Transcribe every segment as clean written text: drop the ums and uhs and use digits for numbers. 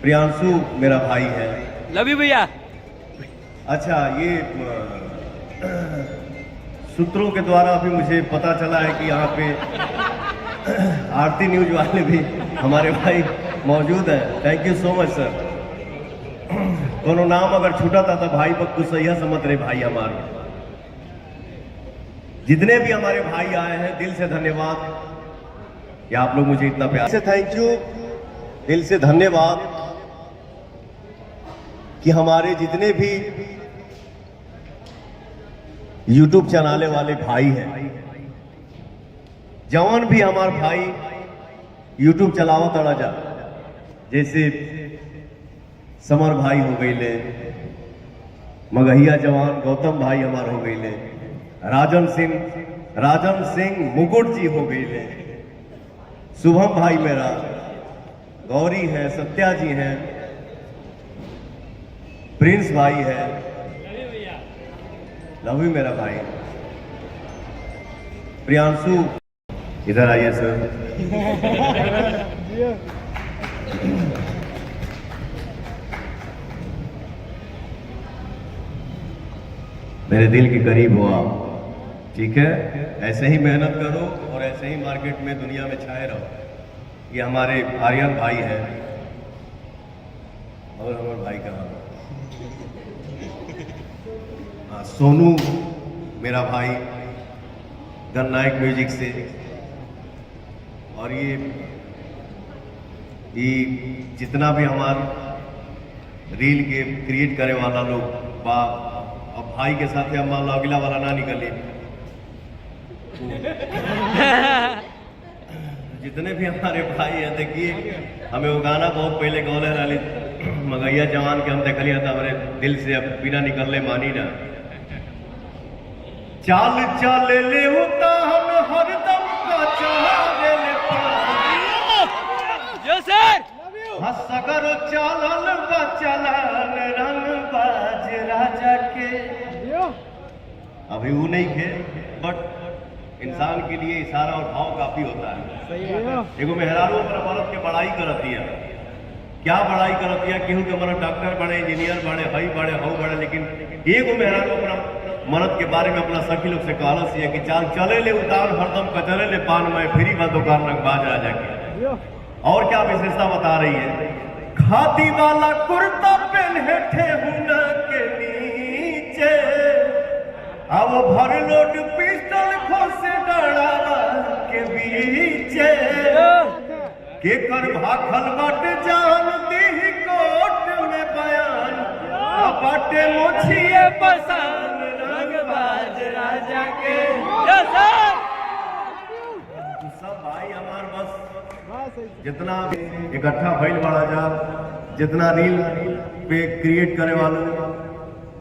प्रियांशु मेरा भाई है। लव यू भैया। अच्छा, ये सूत्रों के द्वारा अभी मुझे पता चला है कि यहाँ पे आरती न्यूज वाले भी हमारे भाई मौजूद है। Thank you so much sir. दोनों नाम अगर छूटा था तो भाई पर कुछ सही समझ रहे भाई हमारे। जितने भी हमारे भाई आए हैं दिल से धन्यवाद कि आप लोग मुझे इतना प्यार से, थैंक यू, दिल से धन्यवाद कि हमारे जितने भी यूट्यूब चलाने वाले भाई हैं, जवान भी हमारे भाई यूट्यूब चलावा तड़ा जा, जैसे समर भाई हो गई ले, मगहिया जवान गौतम भाई हमारे हो गई ले, राजन सिंह मुकुट जी हो गई ले, शुभम भाई मेरा, गौरी है, सत्या जी हैं, प्रिंस भाई है, लव यू मेरा भाई, प्रियांशु इधर आइए सर। मेरे दिल के करीब हो आप, ठीक है? ऐसे ही मेहनत करो और ऐसे ही मार्केट में दुनिया में छाए रहो। ये हमारे आर्यन भाई हैं और हमारे भाई का सोनू मेरा भाई गननायक म्यूजिक से, और ये जितना भी हमारे रील के क्रिएट करे वाला लोग बा, और भाई के साथ हम अगला वाला ना निकले जितने भी हमारे भाई हैं, देखिए हमें वो गाना बहुत पहले गौले वाली मगैया जवान के हम देख लिया था, हमारे दिल से अब बिना निकलने मानी ना। चाल चाल ले होता हम हरदम का चाहे ले जो सर हसगर चालन बचलन रंग बाज राजा के। अभी वो नहीं थे, बट इंसान के लिए इशारा और भाव काफी होता है। एगो मेहरारू अपना मर्द के बड़ाई करती है, क्या बड़ाई करती है, केहू के मर्द डॉक्टर बड़े, इंजीनियर बड़े, हई बड़े, हऊ बड़े, लेकिन एगो मेहरारू अपना मर्द के बारे में अपना सखी लोग से कहलस है कि चाल चले ले उतार हरदम कचरे ले पान में फ्री बा दुकान रंग बाज राजा के। और क्या विशेषता बता रही है, खादी वाला कुर्ता पहने ठेहुना के नीचे, अब भर लोड पिस्टल खोसे डरावा के बीचे, के कर भाखल बाटे जान दी कोट में बयान, बाटे मोछिए पसान रंग बाज राजा के। सब भाई हमार बस जितना इकट्ठा भइल बड़ा जा, जितना रील पे क्रिएट करे वाले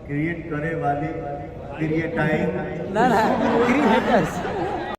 क्रिएट टाइम ना क्रिएटर्स